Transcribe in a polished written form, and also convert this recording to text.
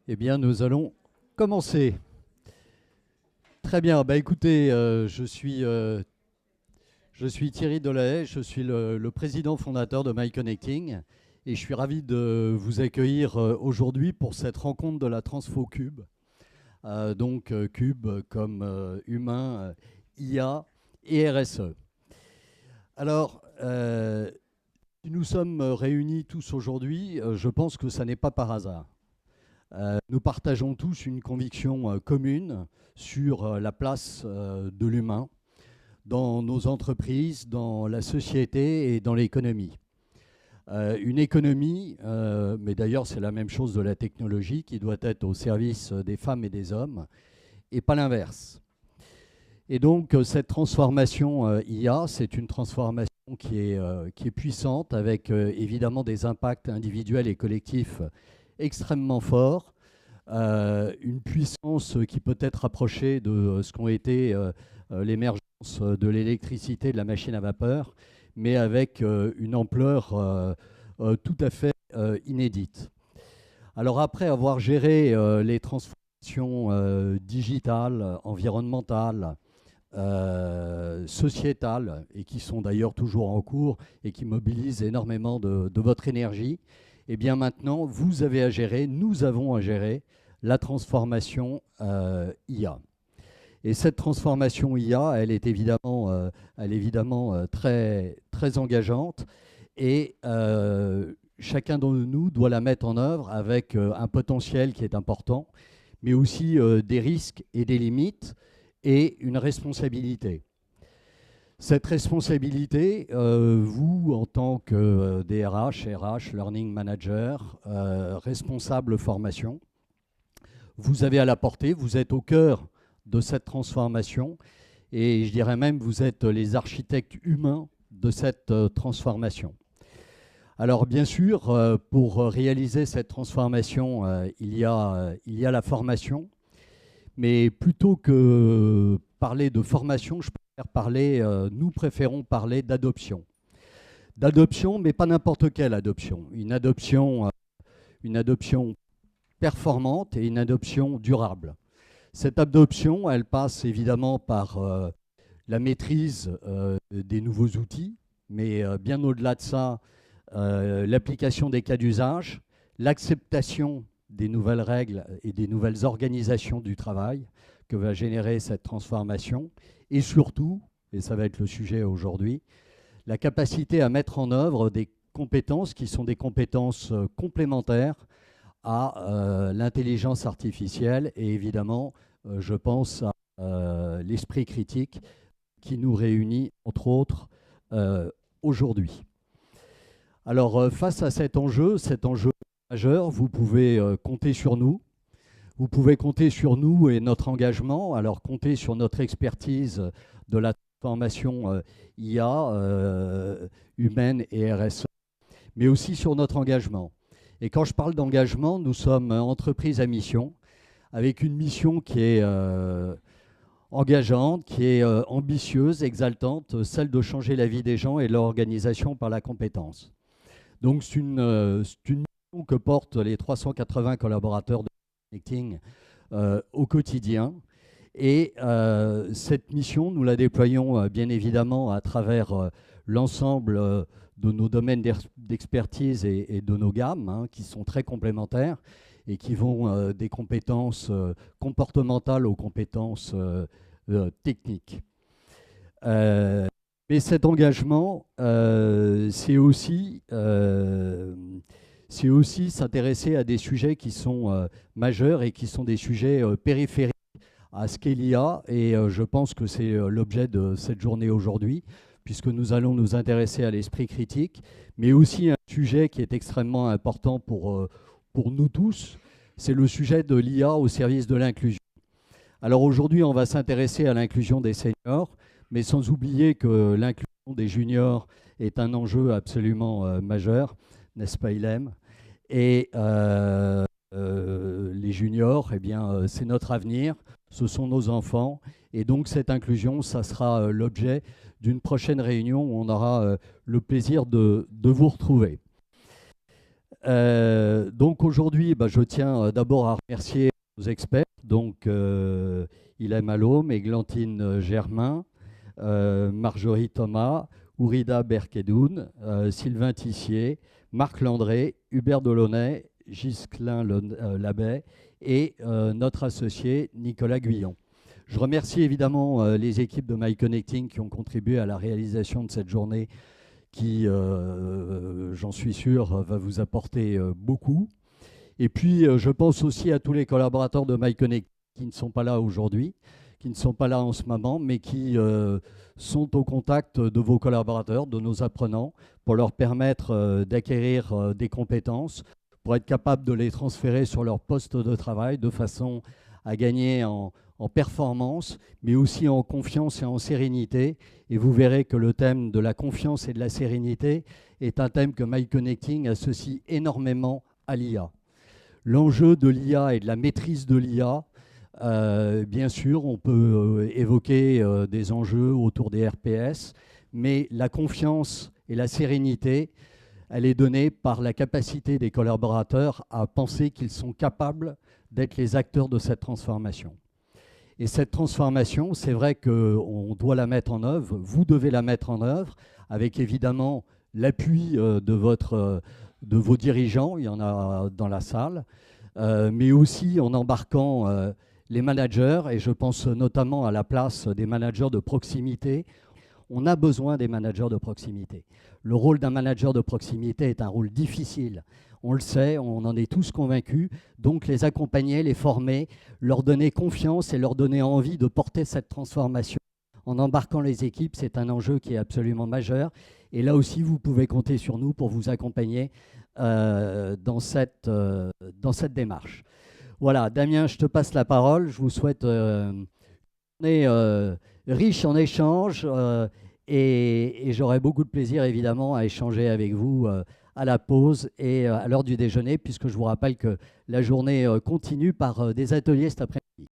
Eh bien, nous allons commencer. Très bien. Bah, écoutez, je suis Thierry Delahaye, je suis le président fondateur de MyConnecting et je suis ravi de vous accueillir aujourd'hui pour cette rencontre de la Transfo Cube. Cube comme humain, IA et RSE. Alors, si nous sommes réunis tous aujourd'hui, je pense que ça n'est pas par hasard. Nous partageons tous une conviction commune sur la place de l'humain dans nos entreprises, dans la société et dans l'économie. Une économie, mais d'ailleurs c'est la même chose de la technologie, qui doit être au service des femmes et des hommes, et pas l'inverse. Et donc cette transformation IA, c'est une transformation qui est puissante, avec évidemment des impacts individuels et collectifs extrêmement fort, une puissance qui peut être rapprochée de ce qu'ont été l'émergence de l'électricité, de la machine à vapeur, mais avec une ampleur tout à fait inédite. Alors après avoir géré les transformations digitales, environnementales, sociétales, et qui sont d'ailleurs toujours en cours et qui mobilisent énormément de votre énergie, et bien maintenant, vous avez à gérer, nous avons à gérer la transformation IA. Et cette transformation IA, elle est évidemment très, très engageante et chacun de nous doit la mettre en œuvre avec un potentiel qui est important, mais aussi des risques et des limites et une responsabilité. Cette responsabilité, vous, en tant que DRH, RH, Learning Manager, responsable formation, vous avez à la portée, vous êtes au cœur de cette transformation et je dirais même vous êtes les architectes humains de cette transformation. Alors bien sûr, pour réaliser cette transformation, il y a la formation, mais plutôt que parler de formation, nous préférons parler d'adoption. D'adoption, mais pas n'importe quelle adoption. Une adoption performante et une adoption durable. Cette adoption, elle passe évidemment par la maîtrise des nouveaux outils, mais bien au-delà de ça, l'application des cas d'usage, l'acceptation des nouvelles règles et des nouvelles organisations du travail que va générer cette transformation, et surtout, et ça va être le sujet aujourd'hui, la capacité à mettre en œuvre des compétences qui sont des compétences complémentaires à l'intelligence artificielle et évidemment, je pense à l'esprit critique qui nous réunit, entre autres, aujourd'hui. Alors, face à cet enjeu majeur, vous pouvez compter sur nous. Vous pouvez compter sur nous et notre engagement. Alors, compter sur notre expertise de la transformation IA, humaine et RSE, mais aussi sur notre engagement. Et quand je parle d'engagement, nous sommes entreprise à mission, avec une mission qui est engageante, qui est ambitieuse, exaltante, celle de changer la vie des gens et leur organisation par la compétence. Donc c'est une mission que portent les 380 collaborateurs de Connecting au quotidien. Et cette mission, nous la déployons bien évidemment à travers l'ensemble de nos domaines d'expertise et de nos gammes, qui sont très complémentaires et qui vont des compétences comportementales aux compétences techniques. Mais cet engagement, c'est aussi s'intéresser à des sujets qui sont majeurs et qui sont des sujets périphériques à ce qu'est l'IA, et je pense que c'est l'objet de cette journée aujourd'hui, puisque nous allons nous intéresser à l'esprit critique, mais aussi un sujet qui est extrêmement important pour nous tous, c'est le sujet de l'IA au service de l'inclusion. Alors aujourd'hui, on va s'intéresser à l'inclusion des seniors, mais sans oublier que l'inclusion des juniors est un enjeu absolument majeur, n'est-ce pas, Ilham? Et les juniors, eh bien, c'est notre avenir, ce sont nos enfants, et donc cette inclusion, ça sera l'objet d'une prochaine réunion où on aura le plaisir de vous retrouver. Donc aujourd'hui, je tiens d'abord à remercier nos experts, donc Ilham Alom, Églantine Germain, Marjorie Thomas, Ourida Berkedoun, Sylvain Tissier, Marc Landré, Hubert Delaunay, Ghislain Labet et notre associé Nicolas Guyon. Je remercie évidemment les équipes de MyConnecting qui ont contribué à la réalisation de cette journée qui, j'en suis sûr, va vous apporter beaucoup. Et puis, je pense aussi à tous les collaborateurs de MyConnecting qui ne sont pas là aujourd'hui, qui ne sont pas là en ce moment, mais qui sont au contact de vos collaborateurs, de nos apprenants, pour leur permettre d'acquérir des compétences, pour être capable de les transférer sur leur poste de travail de façon à gagner en performance, mais aussi en confiance et en sérénité. Et vous verrez que le thème de la confiance et de la sérénité est un thème que MyConnecting associe énormément à l'IA. L'enjeu de l'IA et de la maîtrise de l'IA, bien sûr, on peut évoquer des enjeux autour des RPS, mais la confiance et la sérénité, elle est donnée par la capacité des collaborateurs à penser qu'ils sont capables d'être les acteurs de cette transformation. Et cette transformation, c'est vrai qu'on doit la mettre en œuvre, vous devez la mettre en œuvre, avec évidemment l'appui de vos dirigeants, il y en a dans la salle, mais aussi en embarquant les managers, et je pense notamment à la place des managers de proximité. On a besoin des managers de proximité. Le rôle d'un manager de proximité est un rôle difficile. On le sait, on en est tous convaincus. Donc les accompagner, les former, leur donner confiance et leur donner envie de porter cette transformation en embarquant les équipes, c'est un enjeu qui est absolument majeur. Et là aussi, vous pouvez compter sur nous pour vous accompagner dans cette démarche. Voilà, Damien, je te passe la parole. Je vous souhaite une journée riche en échanges et j'aurai beaucoup de plaisir évidemment à échanger avec vous à la pause et à l'heure du déjeuner, puisque je vous rappelle que la journée continue par des ateliers cet après-midi.